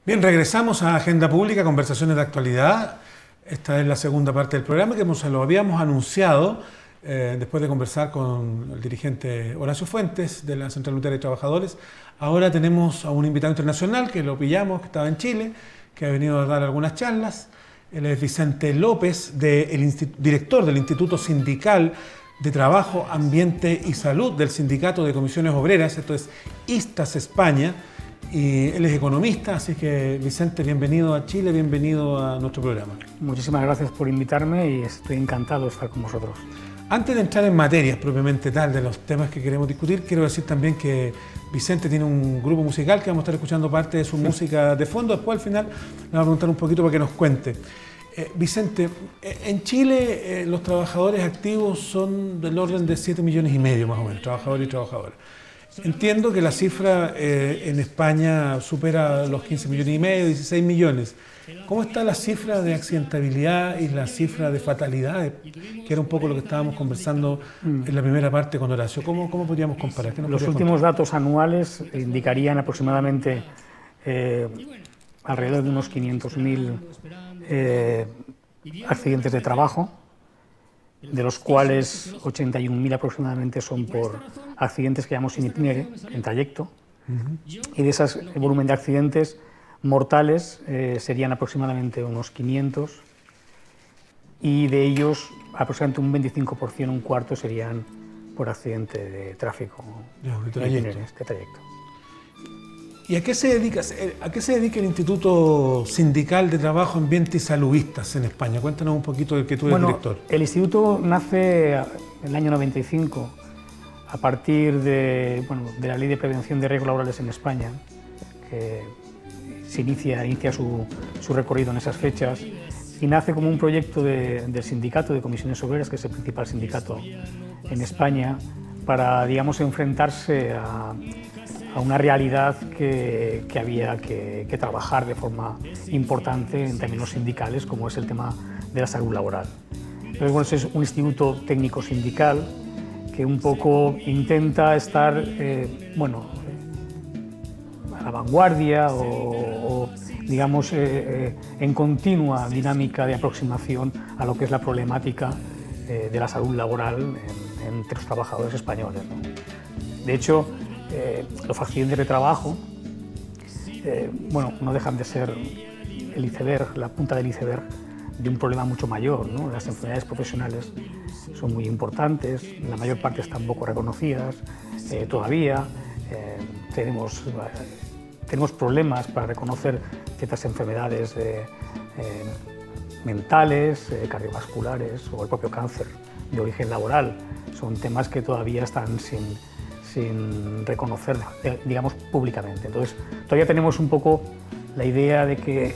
Bien, regresamos a Agenda Pública, conversaciones de actualidad. Esta es la segunda parte del programa que lo habíamos anunciado después de conversar con el dirigente Horacio Fuentes de la Central Unitaria de Trabajadores. Ahora tenemos a un invitado internacional que lo pillamos, que estaba en Chile, que ha venido a dar algunas charlas. Él es Vicente López, director del Instituto Sindical de Trabajo, Ambiente y Salud del Sindicato de Comisiones Obreras, esto es ISTAS España, y él es economista, así que Vicente, bienvenido a Chile, bienvenido a nuestro programa. Muchísimas gracias por invitarme y estoy encantado de estar con vosotros. Antes de entrar en materias propiamente tal de los temas que queremos discutir, quiero decir también que Vicente tiene un grupo musical que vamos a estar escuchando parte de su música de fondo. Después al final le vamos a preguntar un poquito para que nos cuente. Vicente, en Chile los trabajadores activos son del orden de 7,5 millones más o menos, trabajadores y trabajadoras. Entiendo que la cifra en España supera los 15,5 millones, 16 millones. ¿Cómo está la cifra de accidentabilidad y la cifra de fatalidades? Que era un poco lo que estábamos conversando en la primera parte con Horacio. ¿Cómo podríamos comparar? Los últimos datos anuales indicarían aproximadamente alrededor de unos 500.000 accidentes de trabajo, de los cuales 81.000 aproximadamente son por accidentes que llamamos in itinere, en trayecto, y de ese volumen de accidentes mortales serían aproximadamente unos 500, y de ellos aproximadamente un 25%, un cuarto, serían por accidente de tráfico, de trayecto. ¿Y a qué se dedica el Instituto Sindical de Trabajo, Ambiente y Salud ISTAS en España? Cuéntanos un poquito de que tú eres director. El instituto nace en el año 95 a partir de la Ley de Prevención de Riesgos Laborales en España, que se inicia su recorrido en esas fechas, y nace como un proyecto del Sindicato de Comisiones Obreras, que es el principal sindicato en España, para, digamos, enfrentarse a una realidad que había que trabajar de forma importante en términos sindicales, como es el tema de la salud laboral. Entonces, es un instituto técnico sindical que un poco intenta estar a la vanguardia o digamos, en continua dinámica de aproximación a lo que es la problemática de la salud laboral entre los trabajadores españoles, ¿no? De hecho, los accidentes de trabajo no dejan de ser el iceberg, la punta del iceberg de un problema mucho mayor, ¿no? Las enfermedades profesionales son muy importantes, la mayor parte están poco reconocidas todavía, tenemos problemas para reconocer ciertas enfermedades mentales, cardiovasculares o el propio cáncer de origen laboral. Son temas que todavía están sin reconocer, digamos, públicamente. Entonces, todavía tenemos un poco la idea de que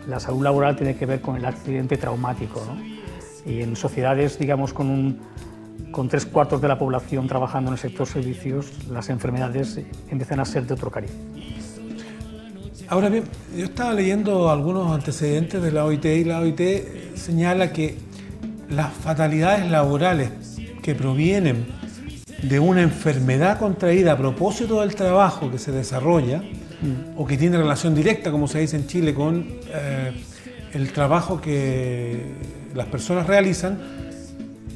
la salud laboral tiene que ver con el accidente traumático, ¿no? Y en sociedades, digamos, con 3/4 de la población trabajando en el sector servicios, las enfermedades empiezan a ser de otro cariz. Ahora bien, yo estaba leyendo algunos antecedentes de la OIT y la OIT señala que las fatalidades laborales que provienen de una enfermedad contraída a propósito del trabajo que se desarrolla o que tiene relación directa, como se dice en Chile, con el trabajo que las personas realizan,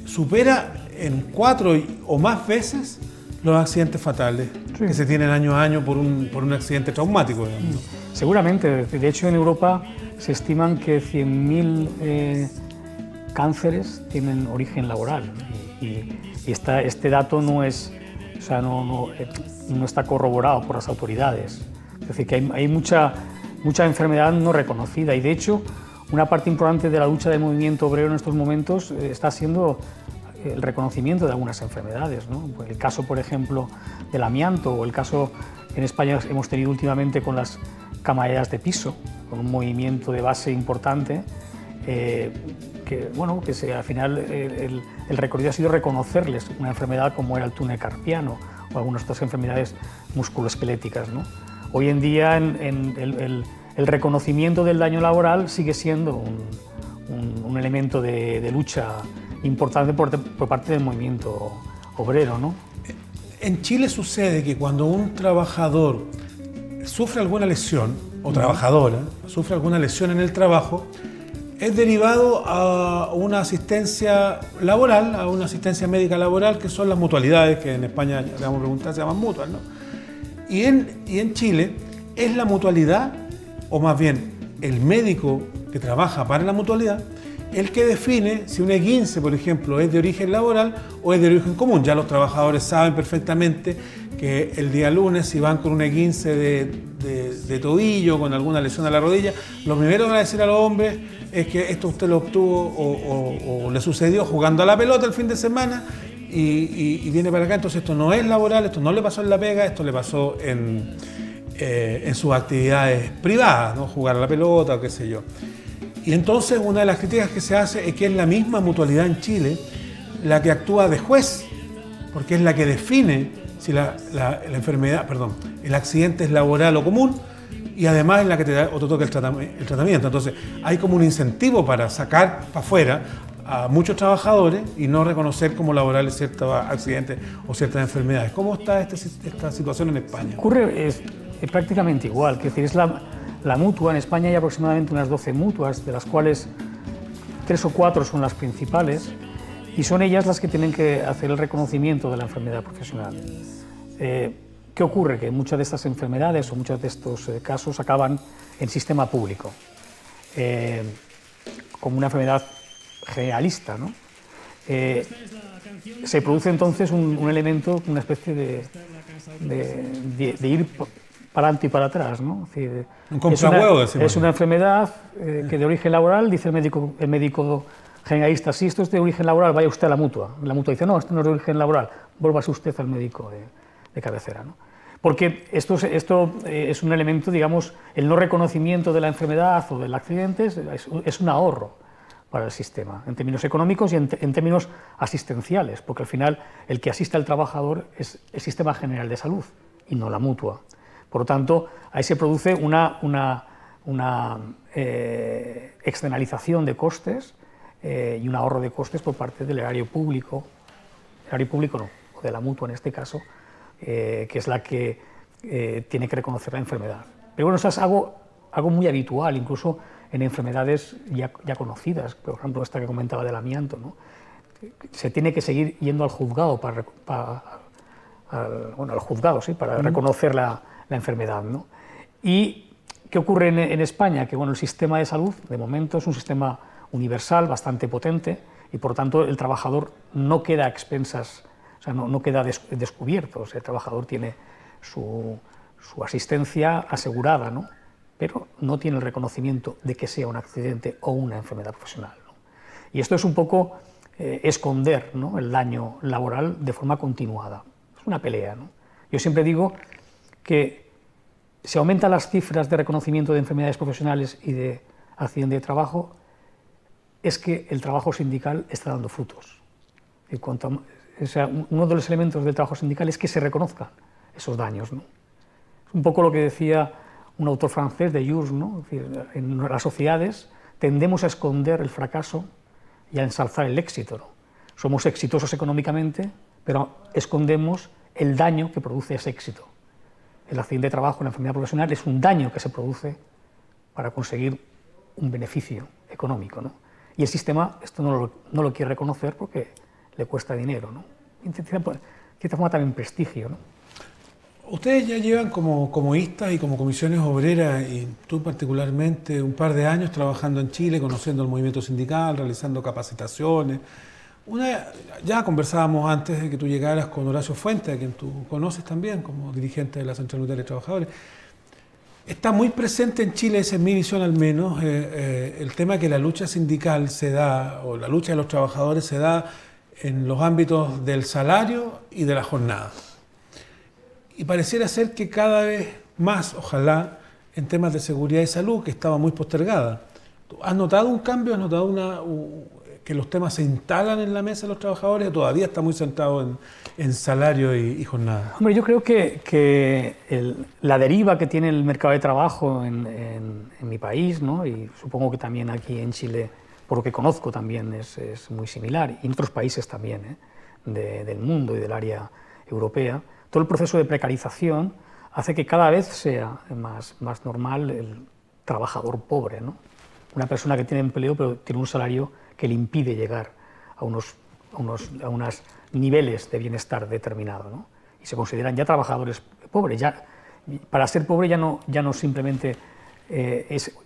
supera en 4 o más veces los accidentes fatales que se tienen año a año por un accidente traumático, digamos. Seguramente. De hecho, en Europa se estiman que 100.000 cánceres tienen origen laboral. Y este dato no está corroborado por las autoridades. Es decir, que hay mucha enfermedad no reconocida, y de hecho una parte importante de la lucha del movimiento obrero en estos momentos está siendo el reconocimiento de algunas enfermedades, ¿no? El caso, por ejemplo, del amianto, o el caso en España hemos tenido últimamente con las camareras de piso, con un movimiento de base importante, al final el recorrido ha sido reconocerles una enfermedad como era el túnel carpiano o algunas otras enfermedades musculoesqueléticas, ¿no? Hoy en día el reconocimiento del daño laboral sigue siendo un elemento de lucha importante por parte del movimiento obrero, ¿no? En Chile sucede que cuando un trabajador sufre alguna lesión, o trabajadora sufre alguna lesión en el trabajo, es derivado a una asistencia laboral, a una asistencia médica laboral, que son las mutualidades, que en España, le vamos a preguntar, se llaman mutuas, ¿no? Y en Chile es la mutualidad, o más bien el médico que trabaja para la mutualidad, el que define si un esguince, por ejemplo, es de origen laboral o es de origen común. Ya los trabajadores saben perfectamente que el día lunes, si van con un esguince de tobillo, con alguna lesión a la rodilla, lo primero que van a decir a los hombres es que esto usted lo obtuvo o le sucedió jugando a la pelota el fin de semana y viene para acá. Entonces esto no es laboral, esto no le pasó en la pega, esto le pasó en sus actividades privadas, ¿no? Jugar a la pelota o qué sé yo. Y entonces una de las críticas que se hace es que es la misma mutualidad en Chile la que actúa de juez, porque es la que define si la enfermedad, perdón, el accidente es laboral o común, y además es la que te toca el tratamiento. Entonces hay como un incentivo para sacar para afuera a muchos trabajadores y no reconocer como laborales ciertos accidentes o ciertas enfermedades. ¿Cómo está esta situación en España? Ocurre es prácticamente igual, que es decir, es la mutua. En España hay aproximadamente unas 12 mutuas, de las cuales 3 o 4 son las principales, y son ellas las que tienen que hacer el reconocimiento de la enfermedad profesional. ¿Qué ocurre? Que muchas de estas enfermedades o muchos de estos casos acaban en sistema público, como una enfermedad generalista, ¿no? Se produce entonces un elemento, una especie de ir para adelante y para atrás, ¿no? Es decir, es una enfermedad que de origen laboral, dice el médico generalista, si esto es de origen laboral, vaya usted a la mutua. La mutua dice, no, esto no es de origen laboral, vuélvase usted al médico de cabecera, ¿no? Porque esto es un elemento, digamos, el no reconocimiento de la enfermedad o del accidente es un ahorro para el sistema, en términos económicos y en términos asistenciales, porque al final el que asiste al trabajador es el Sistema General de Salud y no la mutua. Por lo tanto, ahí se produce una externalización de costes y un ahorro de costes por parte del erario público no, o de la mutua en este caso, que es la que tiene que reconocer la enfermedad. Pero bueno, eso es algo muy habitual, incluso en enfermedades ya conocidas, por ejemplo esta que comentaba del amianto, ¿no? Se tiene que seguir yendo al juzgado al juzgado, sí, para reconocer la enfermedad, ¿no? ¿Y qué ocurre en España? Que bueno, el sistema de salud, de momento, es un sistema universal, bastante potente, y por tanto el trabajador no queda a expensas, o sea, no queda descubierto. O sea, el trabajador tiene su asistencia asegurada, ¿no? Pero no tiene el reconocimiento de que sea un accidente o una enfermedad profesional, ¿no? Y esto es un poco esconder, ¿no?, el daño laboral de forma continuada. Es una pelea, ¿no? Yo siempre digo que se aumentan las cifras de reconocimiento de enfermedades profesionales y de accidente de trabajo, es que el trabajo sindical está dando frutos. Y uno de los elementos del trabajo sindical es que se reconozcan esos daños, ¿no? Es un poco lo que decía un autor francés, de Jours, ¿no? Es decir, en las sociedades tendemos a esconder el fracaso y a ensalzar el éxito, ¿no? Somos exitosos económicamente, pero escondemos el daño que produce ese éxito. El accidente de trabajo, la enfermedad profesional, es un daño que se produce para conseguir un beneficio económico, ¿no? Y el sistema esto no lo quiere reconocer porque le cuesta dinero, ¿no? Y de cierta forma también prestigio, ¿no? Ustedes ya llevan como ISTA y como comisiones obreras, y tú particularmente, un par de años trabajando en Chile, conociendo el movimiento sindical, realizando capacitaciones. Ya conversábamos antes de que tú llegaras con Horacio Fuentes, a quien tú conoces también como dirigente de la Central Unitaria de Trabajadores. Está muy presente en Chile, esa es mi visión al menos, el tema que la lucha sindical se da, o la lucha de los trabajadores se da en los ámbitos del salario y de la jornada. Y pareciera ser que cada vez más, ojalá, en temas de seguridad y salud, que estaba muy postergada. ¿Has notado un cambio? ¿Has notado que los temas se instalan en la mesa de los trabajadores o todavía está muy centrado en salario y jornada? Hombre, yo creo que la deriva que tiene el mercado de trabajo en mi país, ¿no?, y supongo que también aquí en Chile, por lo que conozco también es muy similar, y en otros países también, del mundo y del área europea, todo el proceso de precarización hace que cada vez sea más normal el trabajador pobre, ¿no? Una persona que tiene empleo pero tiene un salario que le impide llegar a unos niveles de bienestar determinado, ¿no? Y se consideran ya trabajadores pobres. Para ser pobre ya no simplemente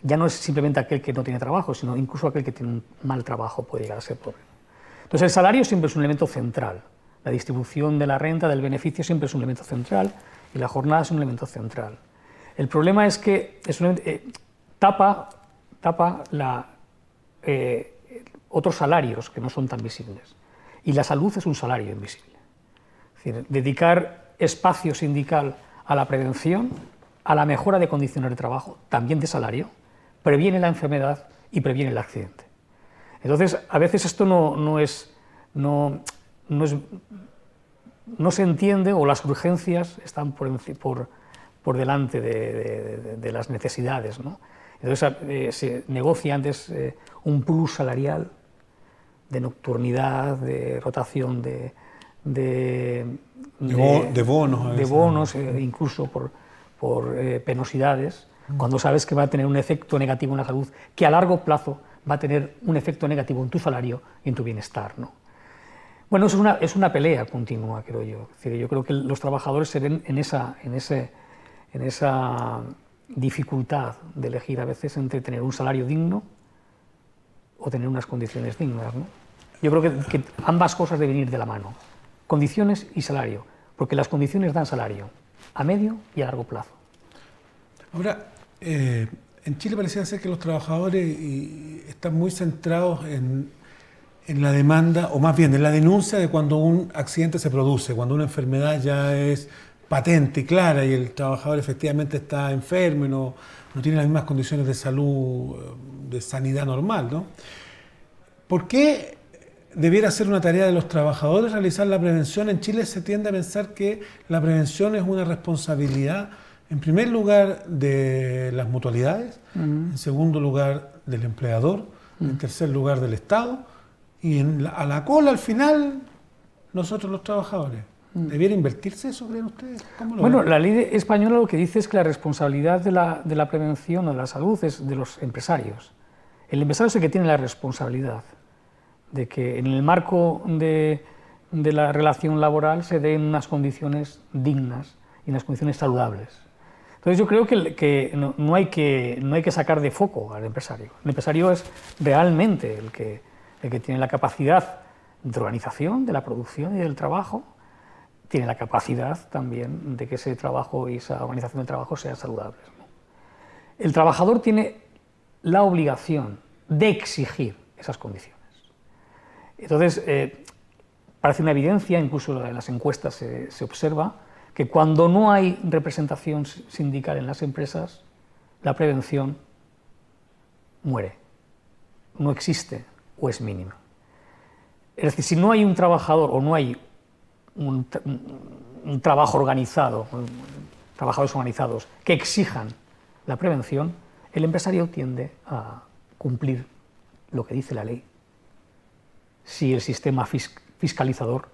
ya no es simplemente aquel que no tiene trabajo, sino incluso aquel que tiene un mal trabajo puede llegar a ser pobre. Entonces el salario siempre es un elemento central. La distribución de la renta, del beneficio, siempre es un elemento central y la jornada es un elemento central. El problema es que tapa otros salarios que no son tan visibles. Y la salud es un salario invisible. Es decir, dedicar espacio sindical a la prevención, a la mejora de condiciones de trabajo, también de salario, previene la enfermedad y previene el accidente. Entonces, a veces esto no se entiende, o las urgencias están por delante de las necesidades, ¿no? Entonces se negocia antes un plus salarial de nocturnidad, de rotación de bonos, incluso por penosidades, cuando sabes que va a tener un efecto negativo en la salud, que a largo plazo va a tener un efecto negativo en tu salario y en tu bienestar, ¿no? Bueno, es una pelea continua, creo yo. Es decir, yo creo que los trabajadores se ven en esa dificultad de elegir a veces entre tener un salario digno o tener unas condiciones dignas, ¿no? Yo creo que ambas cosas deben ir de la mano, condiciones y salario, porque las condiciones dan salario a medio y a largo plazo. Ahora, en Chile pareciera ser que los trabajadores están muy centrados en la demanda, o más bien en la denuncia de cuando un accidente se produce, cuando una enfermedad ya es patente y clara y el trabajador efectivamente está enfermo y no tiene las mismas condiciones de salud, de sanidad normal, ¿no? ¿Por qué debiera ser una tarea de los trabajadores realizar la prevención? En Chile se tiende a pensar que la prevención es una responsabilidad, en primer lugar, de las mutualidades, en segundo lugar, del empleador, en tercer lugar, del Estado, y a la cola, al final, nosotros los trabajadores. ¿Debiera invertirse eso, creen ustedes? Bueno, la ley española lo que dice es que la responsabilidad de la prevención o de la salud es de los empresarios. El empresario es el que tiene la responsabilidad de que en el marco de la relación laboral se den unas condiciones dignas y unas condiciones saludables. Entonces yo creo que no hay que sacar de foco al empresario. El empresario es realmente el que tiene la capacidad de organización de la producción y del trabajo, tiene la capacidad también de que ese trabajo y esa organización del trabajo sean saludables, ¿no? El trabajador tiene la obligación de exigir esas condiciones. Entonces, parece una evidencia, incluso en las encuestas se observa, que cuando no hay representación sindical en las empresas, la prevención muere, no existe o es mínima. Es decir, si no hay un trabajador o no hay un trabajo organizado, trabajadores organizados que exijan la prevención, el empresario tiende a cumplir lo que dice la ley, si el sistema fiscalizador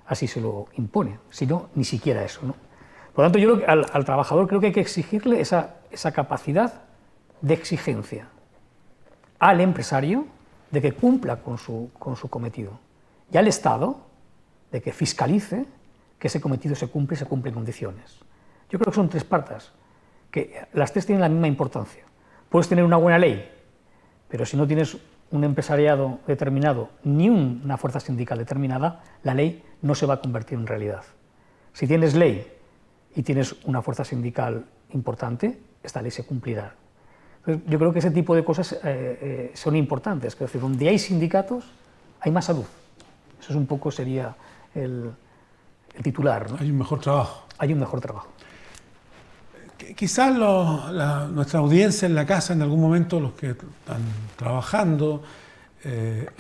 así se lo impone, si no, ni siquiera eso, ¿no? Por lo tanto, yo creo que al trabajador creo que hay que exigirle esa capacidad de exigencia al empresario de que cumpla con su cometido, y al Estado de que fiscalice que ese cometido se cumple y se cumple en condiciones. Yo creo que son tres partes, que las tres tienen la misma importancia. Puedes tener una buena ley, pero si no tienes un empresariado determinado ni una fuerza sindical determinada, la ley no se va a convertir en realidad. Si tienes ley y tienes una fuerza sindical importante, esta ley se cumplirá. Entonces, yo creo que ese tipo de cosas son importantes, es decir, donde hay sindicatos hay más salud. Eso es un poco sería el titular, ¿no? Hay un mejor trabajo. Hay un mejor trabajo. Quizás nuestra audiencia en la casa, en algún momento, los que están trabajando,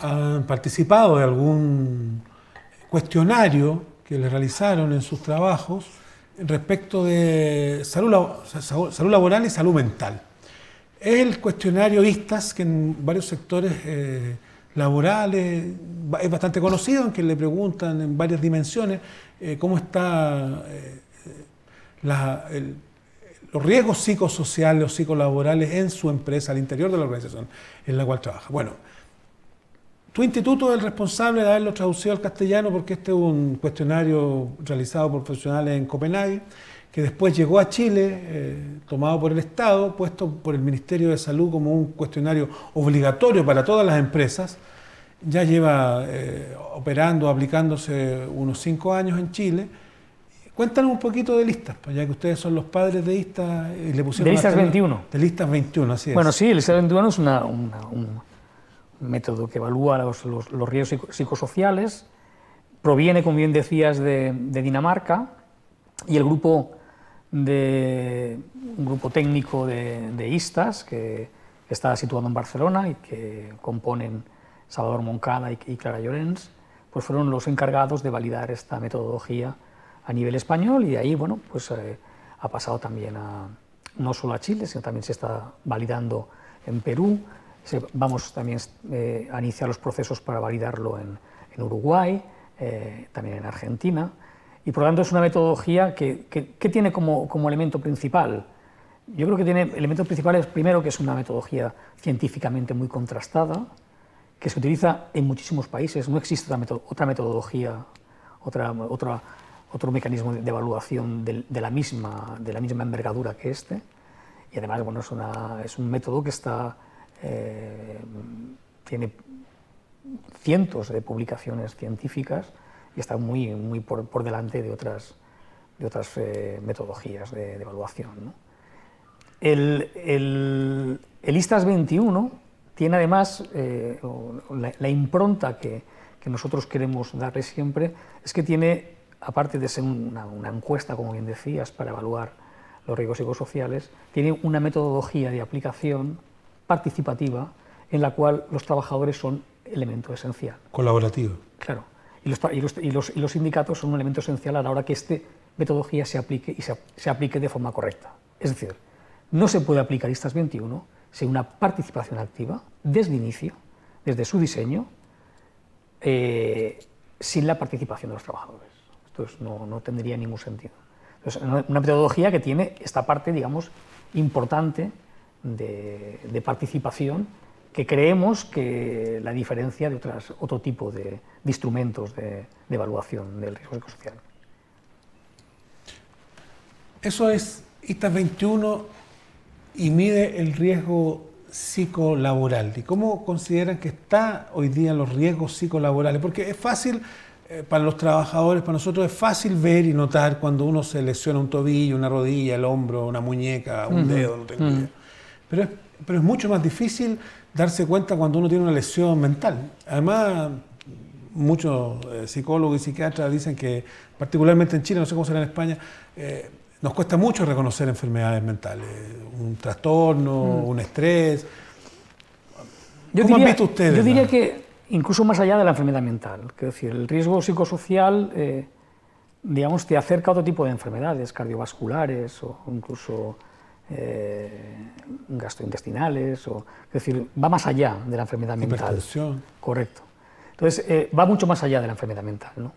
han participado de algún cuestionario que les realizaron en sus trabajos respecto de salud laboral y salud mental. Es el cuestionario ISTAS, que en varios sectores laborales es bastante conocido, en que le preguntan en varias dimensiones cómo está los riesgos psicosociales o psicolaborales en su empresa, al interior de la organización en la cual trabaja. Bueno, tu instituto es el responsable de haberlo traducido al castellano porque este es un cuestionario realizado por profesionales en Copenhague, que después llegó a Chile, tomado por el Estado, puesto por el Ministerio de Salud como un cuestionario obligatorio para todas las empresas. Ya lleva operando, aplicándose unos 5 años en Chile. Cuéntanos un poquito de Listas, ya que ustedes son los padres de Listas y le pusieron... De Listas 21. De Listas 21, así es. Bueno, sí, el Listas 21 es un método que evalúa los riesgos psicosociales. Proviene, como bien decías, de Dinamarca, y el grupo un grupo técnico de ISTAS, que está situado en Barcelona y que componen Salvador Moncada y Clara Llorens, pues fueron los encargados de validar esta metodología a nivel español, y de ahí, bueno, pues ha pasado también no solo a Chile, sino también se está validando en Perú. Vamos también a iniciar los procesos para validarlo en Uruguay, también en Argentina. Y por lo tanto es una metodología que tiene como elemento principal. Yo creo que tiene elementos principales, primero, que es una metodología científicamente muy contrastada, que se utiliza en muchísimos países. No existe otra metodología, otro mecanismo de evaluación de la misma envergadura que este. Y además, bueno, es un método que tiene cientos de publicaciones científicas y está muy por delante de otras metodologías de evaluación, ¿no? El ISTAS 21 tiene además la impronta que nosotros queremos darle siempre, es que tiene, aparte de ser una encuesta, como bien decías, para evaluar los riesgos psicosociales, tiene una metodología de aplicación participativa en la cual los trabajadores son elemento esencial. Colaborativo. Claro. Y los sindicatos son un elemento esencial a la hora que esta metodología se aplique y se aplique de forma correcta. Es decir, no se puede aplicar ISTAS 21 sin una participación activa desde el inicio, desde su diseño, sin la participación de los trabajadores. Esto no tendría ningún sentido. Entonces, una metodología que tiene esta parte, digamos, importante de participación, que creemos que la diferencia de otro tipo de instrumentos de evaluación del riesgo psicosocial. Eso es ISTAS 21 y mide el riesgo psicolaboral. ¿Y cómo consideran que están hoy día los riesgos psicolaborales? Porque es fácil, para los trabajadores, para nosotros es fácil ver y notar cuando uno se lesiona un tobillo, una rodilla, el hombro, una muñeca, un dedo, no tengo idea. Pero es mucho más difícil darse cuenta cuando uno tiene una lesión mental. Además, muchos psicólogos y psiquiatras dicen que, particularmente en Chile, no sé cómo será en España, nos cuesta mucho reconocer enfermedades mentales, un trastorno, un estrés. ¿Cómo han visto ustedes? Yo diría que incluso más allá de la enfermedad mental, es decir, el riesgo psicosocial, digamos, te acerca a otro tipo de enfermedades cardiovasculares o incluso gastrointestinales, es decir, va más allá de la enfermedad mental. Hipertensión. Correcto. Entonces, va mucho más allá de la enfermedad mental, ¿no?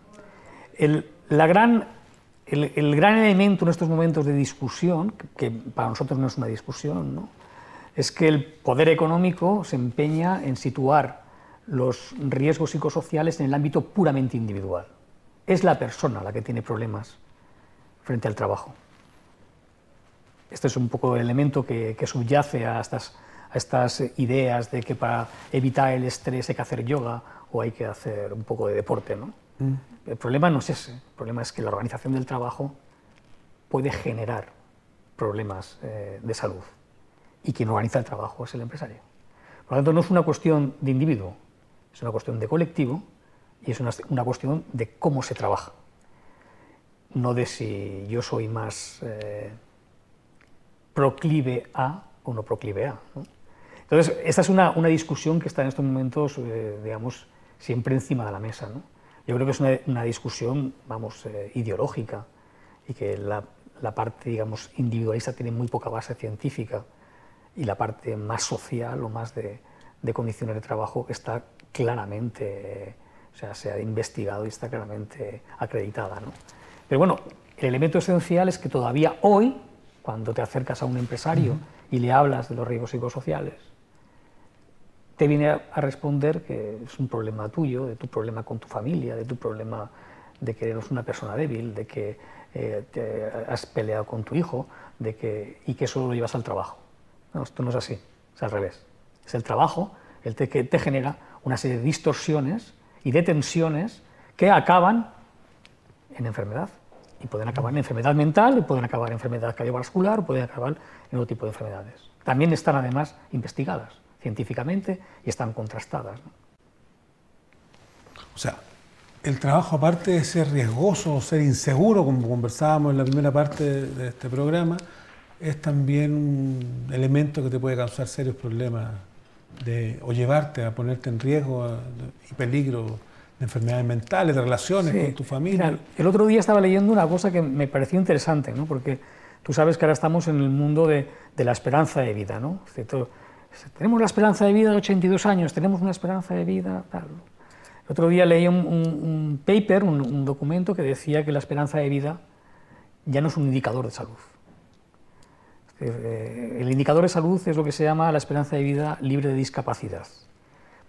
El gran elemento en estos momentos de discusión, que para nosotros no es una discusión, ¿no?, es que el poder económico se empeña en situar los riesgos psicosociales en el ámbito puramente individual. Es la persona la que tiene problemas frente al trabajo. Este es un poco el elemento que subyace a estas ideas de que para evitar el estrés hay que hacer yoga o hay que hacer un poco de deporte, ¿no? El problema no es ese. El problema es que la organización del trabajo puede generar problemas de salud, y quien organiza el trabajo es el empresario. Por lo tanto, no es una cuestión de individuo, es una cuestión de colectivo y es una cuestión de cómo se trabaja, no de si yo soy más proclive a o no proclive a, ¿no? Entonces, esta es una discusión que está en estos momentos, digamos, siempre encima de la mesa, ¿no? Yo creo que es una discusión, vamos, ideológica, y que la parte, digamos, individualista tiene muy poca base científica, y la parte más social o más de condiciones de trabajo está claramente, o sea, se ha investigado y está claramente acreditada, ¿no? Pero bueno, El elemento esencial es que todavía hoy, cuando te acercas a un empresario y le hablas de los riesgos psicosociales, te viene a responder que es un problema tuyo, de tu problema con tu familia, de tu problema de que eres una persona débil, de que te has peleado con tu hijo, y que eso lo llevas al trabajo. No, esto no es así, es al revés. Es el trabajo el que te genera una serie de distorsiones y de tensiones que acaban en enfermedad. Y pueden acabar en enfermedad mental, pueden acabar en enfermedad cardiovascular, pueden acabar en otro tipo de enfermedades. También están además investigadas científicamente y están contrastadas, ¿no? O sea, el trabajo, aparte de ser riesgoso, ser inseguro, como conversábamos en la primera parte de este programa, es también un elemento que te puede causar serios problemas o llevarte a ponerte en riesgo y peligro de enfermedades mentales, de relaciones con tu familia. Mira, el otro día estaba leyendo una cosa que me pareció interesante, ¿no? Porque tú sabes que ahora estamos en el mundo de la esperanza de vida, ¿no? Es decir, tenemos la esperanza de vida de 82 años, tenemos una esperanza de vida, tal. El otro día leí un paper, un documento que decía que la esperanza de vida ya no es un indicador de salud. El indicador de salud es lo que se llama la esperanza de vida libre de discapacidad.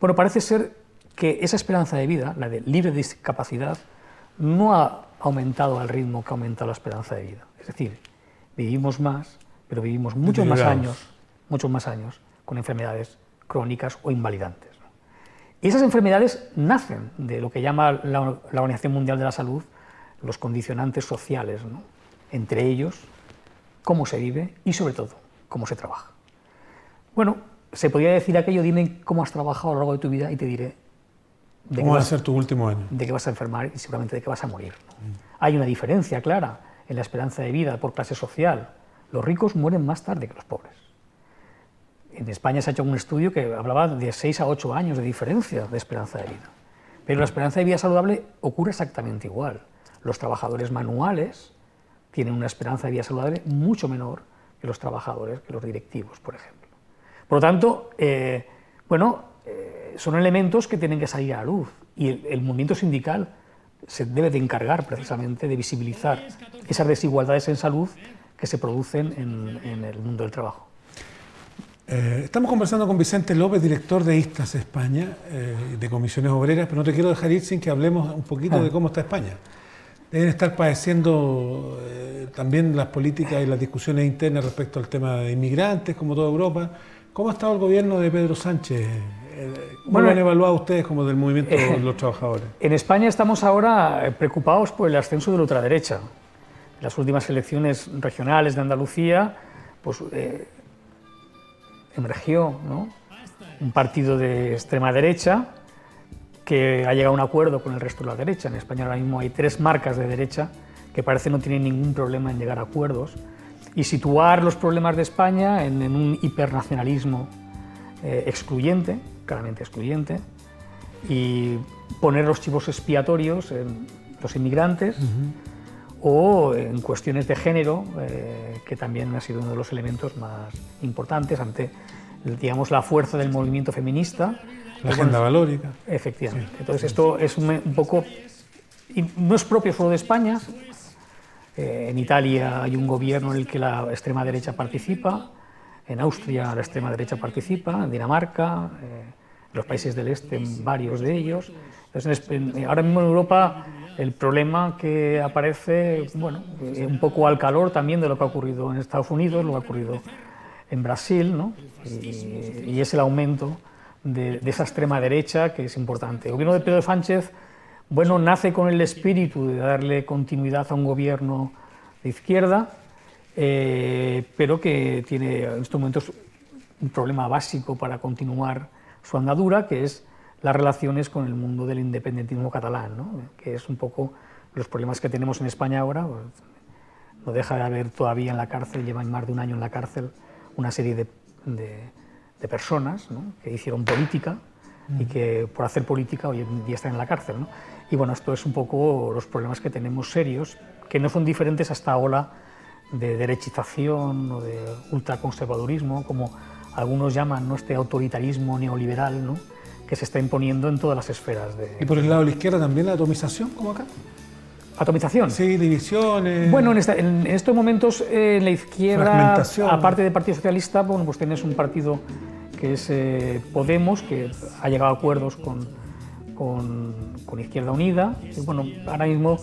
Bueno, parece ser que esa esperanza de vida, la de libre de discapacidad, no ha aumentado al ritmo que ha aumentado la esperanza de vida. Es decir, vivimos más, pero vivimos muchos más años con enfermedades crónicas o invalidantes, ¿no? Y esas enfermedades nacen de lo que llama la Organización Mundial de la Salud los condicionantes sociales, ¿no? Entre ellos, cómo se vive y, sobre todo, cómo se trabaja. Bueno, se podría decir aquello, dime cómo has trabajado a lo largo de tu vida y te diré cómo va a ser tu último año. De que vas a enfermar y seguramente de que vas a morir, ¿no? Hay una diferencia clara en la esperanza de vida por clase social. Los ricos mueren más tarde que los pobres. En España se ha hecho un estudio que hablaba de 6 a 8 años de diferencia de esperanza de vida. Pero la esperanza de vida saludable ocurre exactamente igual. Los trabajadores manuales tienen una esperanza de vida saludable mucho menor que los trabajadores, que los directivos, por ejemplo. Por lo tanto, son elementos que tienen que salir a la luz, y el movimiento sindical se debe de encargar precisamente de visibilizar esas desigualdades en salud que se producen en el mundo del trabajo. Estamos conversando con Vicente López, director de ISTAS España, de Comisiones Obreras, pero no te quiero dejar ir sin que hablemos un poquito de cómo está España. Deben estar padeciendo también las políticas y las discusiones internas respecto al tema de inmigrantes, como toda Europa. ¿Cómo ha estado el gobierno de Pedro Sánchez? ¿Cómo lo han evaluado ustedes como del movimiento de los trabajadores? En España estamos ahora preocupados por el ascenso de la ultraderecha. En las últimas elecciones regionales de Andalucía, pues emergió, ¿no?, un partido de extrema derecha que ha llegado a un acuerdo con el resto de la derecha. En España ahora mismo hay 3 marcas de derecha que parece no tienen ningún problema en llegar a acuerdos y situar los problemas de España en un hipernacionalismo excluyente, claramente excluyente, y poner los chivos expiatorios en los inmigrantes o en cuestiones de género, que también ha sido uno de los elementos más importantes ante, digamos, la fuerza del movimiento feminista. La agenda valórica. Efectivamente. Sí. Entonces esto es un poco, y no es propio solo de España. En Italia hay un gobierno en el que la extrema derecha participa, en Austria la extrema derecha participa, en Dinamarca, en los países del este, en varios de ellos. Entonces, ahora mismo en Europa el problema que aparece, bueno, un poco al calor también de lo que ha ocurrido en Estados Unidos, lo que ha ocurrido en Brasil, ¿no? Y es el aumento de esa extrema derecha que es importante. El gobierno de Pedro Sánchez, bueno, nace con el espíritu de darle continuidad a un gobierno de izquierda, pero que tiene en estos momentos un problema básico para continuar su andadura, que es las relaciones con el mundo del independentismo catalán, ¿no?, que es un poco los problemas que tenemos en España ahora. Pues, no deja de haber todavía en la cárcel, llevan más de un año en la cárcel, una serie de personas, ¿no?, que hicieron política y que por hacer política hoy en día están en la cárcel, ¿no? Y bueno, esto es un poco los problemas que tenemos serios, que no son diferentes a esta ola de derechización o de ultraconservadurismo, como algunos llaman, ¿no?, este autoritarismo neoliberal, ¿no?, que se está imponiendo en todas las esferas. ¿Y por el lado de la izquierda también la atomización, como acá? Atomización. Sí, divisiones. Bueno, en estos momentos en la izquierda, fragmentación. aparte del Partido Socialista, bueno, pues tienes un partido que es Podemos, que ha llegado a acuerdos con Izquierda Unida. Y bueno, ahora mismo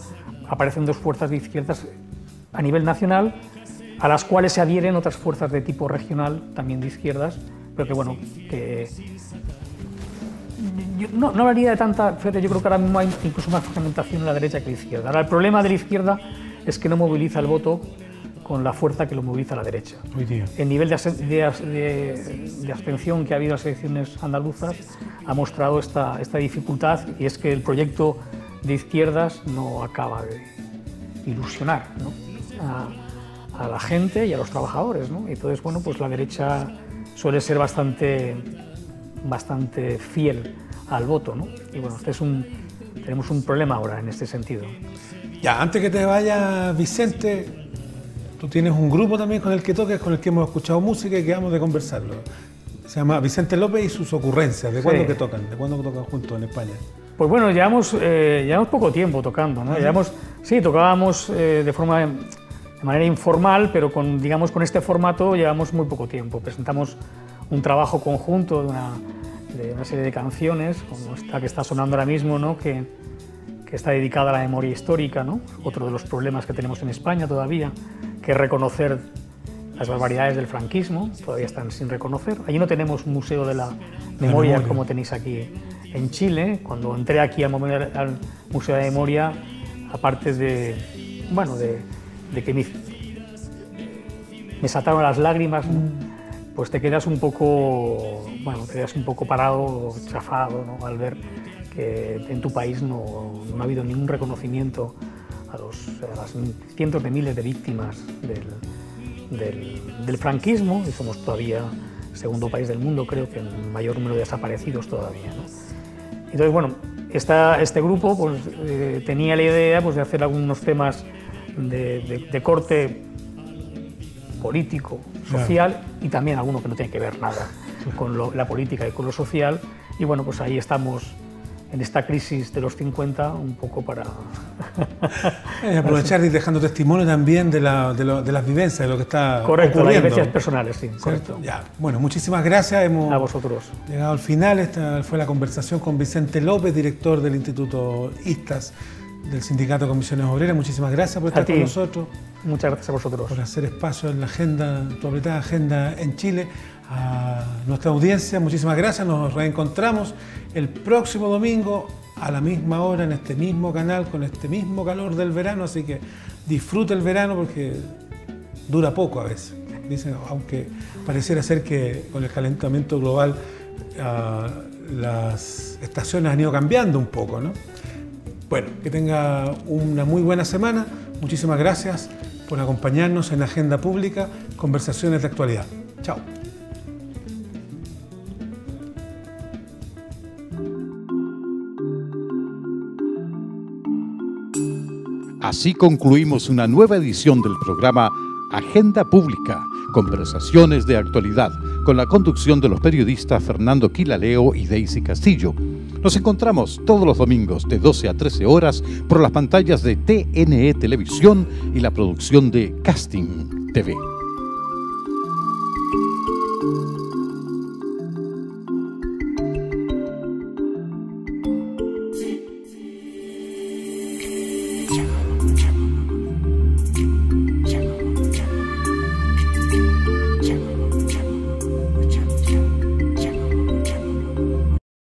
aparecen dos fuerzas de izquierdas a nivel nacional, a las cuales se adhieren otras fuerzas de tipo regional, también de izquierdas, pero que bueno, que yo no hablaría de tanta, fíjate, yo creo que ahora mismo hay incluso más fragmentación en la derecha que en la izquierda. Ahora, el problema de la izquierda es que no moviliza el voto con la fuerza que lo moviliza la derecha. Hoy día. El nivel de abstención que ha habido en las elecciones andaluzas ha mostrado esta dificultad, y es que el proyecto de izquierdas no acaba de ilusionar, ¿no?, a la gente y a los trabajadores, ¿no? Entonces, bueno, pues la derecha suele ser bastante fiel al voto, ¿no? Y bueno, tenemos un problema ahora en este sentido. Ya, antes que te vaya, Vicente, tú tienes un grupo también con el que tocas, con el que hemos escuchado música y que vamos de conversarlo. Se llama Vicente López y sus ocurrencias. ¿De cuándo que tocan? ¿De cuándo tocan juntos en España? Pues bueno, llevamos poco tiempo tocando, ¿no? Tocábamos de manera informal, pero con este formato llevamos muy poco tiempo. Presentamos un trabajo conjunto de una serie de canciones, como esta que está sonando ahora mismo, ¿no?, que está dedicada a la memoria histórica, ¿no? Otro de los problemas que tenemos en España todavía, que es reconocer las barbaridades del franquismo, todavía están sin reconocer. Allí no tenemos un museo de la memoria como tenéis aquí en Chile. Cuando entré aquí al Museo de la Memoria, aparte de que me saltaron las lágrimas, ¿no?, pues te quedas un poco parado, chafado, ¿no?, al ver que en tu país no ha habido ningún reconocimiento a las cientos de miles de víctimas del franquismo, y somos todavía el segundo país del mundo, creo, que el mayor número de desaparecidos todavía, ¿no? Entonces, bueno, este grupo pues, tenía la idea, pues, de hacer algunos temas de corte político, social, claro, y también alguno que no tiene que ver nada con la política y con lo social. Y bueno, pues ahí estamos en esta crisis de los 50 un poco para aprovechar y dejando testimonio también de las vivencias, de lo que está correcto, ocurriendo. Las vivencias personales, sí, correcto. Ya. Bueno, muchísimas gracias. Hemos a vosotros. Llegado al final. Esta fue la conversación con Vicente López, director del Instituto ISTAS del Sindicato de Comisiones Obreras. Muchísimas gracias por estar con nosotros. Muchas gracias a vosotros. Por hacer espacio en la agenda, tu apretada agenda en Chile. A nuestra audiencia, muchísimas gracias. Nos reencontramos el próximo domingo a la misma hora en este mismo canal, con este mismo calor del verano, así que disfrute el verano porque dura poco a veces. Dicen, aunque pareciera ser que con el calentamiento global las estaciones han ido cambiando un poco, ¿no? Bueno, que tenga una muy buena semana. Muchísimas gracias por acompañarnos en Agenda Pública, conversaciones de actualidad. Chao. Así concluimos una nueva edición del programa Agenda Pública, conversaciones de actualidad, con la conducción de los periodistas Fernando Quilaleo y Daisy Castillo. Nos encontramos todos los domingos de 12 a 13 horas por las pantallas de TNE Televisión y la producción de Casting TV.